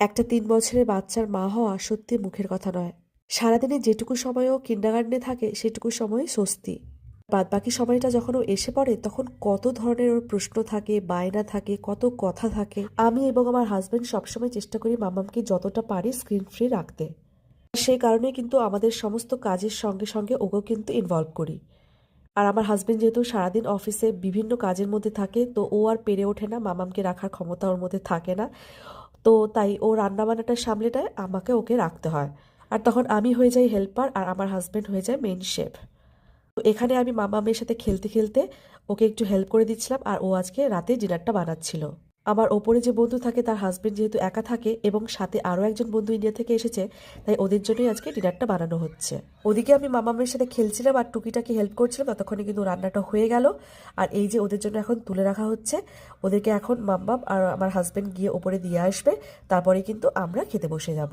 একটা ৩ বছরের বাচ্চার মা হওয়া সত্যি মুখের কথা নয়। সারাদিনে যেটুকু সময় ও কিন্ডারগার্টেনে থাকে সেটুকু সময় স্বস্তি। বাদবাকি সময়টা যখন ও এসে পড়ে তখন কত ধরনের ওর প্রশ্ন থাকে, বায়না থাকে, কত কথা থাকে। আমি এবং আমার হাজবেন্ড সবসময় চেষ্টা করি মামামকে যতটা পারি স্ক্রিন ফ্রি রাখতে। সেই কারণে কিন্তু আমাদের সমস্ত কাজের সঙ্গে সঙ্গে ওকেও কিন্তু ইনভলভ করি। আর আমার হাজবেন্ড যেহেতু সারাদিন অফিসে বিভিন্ন কাজের মধ্যে থাকে, তো ও আর পেরে ওঠে না, মামামকে রাখার ক্ষমতা ওর মধ্যে থাকে না। তো তাই ও রান্নাবান্নাটা সামলে নেয়, আমাকে ওকে রাখতে হয়। আর তখন আমি হয়ে যাই হেল্পার আর আমার হাজবেন্ড হয়ে যায় মেইন শেফ। তো এখানে আমি মামামের সাথে খেলতে খেলতে ওকে একটু হেল্প করে দিচ্ছিলাম, আর ও আজকে রাতে ডিনারটা বানাচ্ছিল। আমার ওপরে যে বন্ধু থাকে তার হাজবেন্ড যেহেতু একা থাকে এবং সাথে আরও একজন বন্ধু ইন্ডিয়া থেকে এসেছে, তাই ওদের জন্যই আজকে ডিনারটা বানানো হচ্ছে। ওদিকে আমি মামামের সাথে খেলছিলাম আর টুকিটাকি হেল্প করছিলাম, ততক্ষণে কিন্তু রান্নাটা হয়ে গেল। আর এই যে ওদের জন্য এখন তুলে রাখা হচ্ছে, ওদেরকে এখন মাম্মাম আর আমার হাজবেন্ড গিয়ে ওপরে দিয়ে আসবে, তারপরে কিন্তু আমরা খেতে বসে যাব।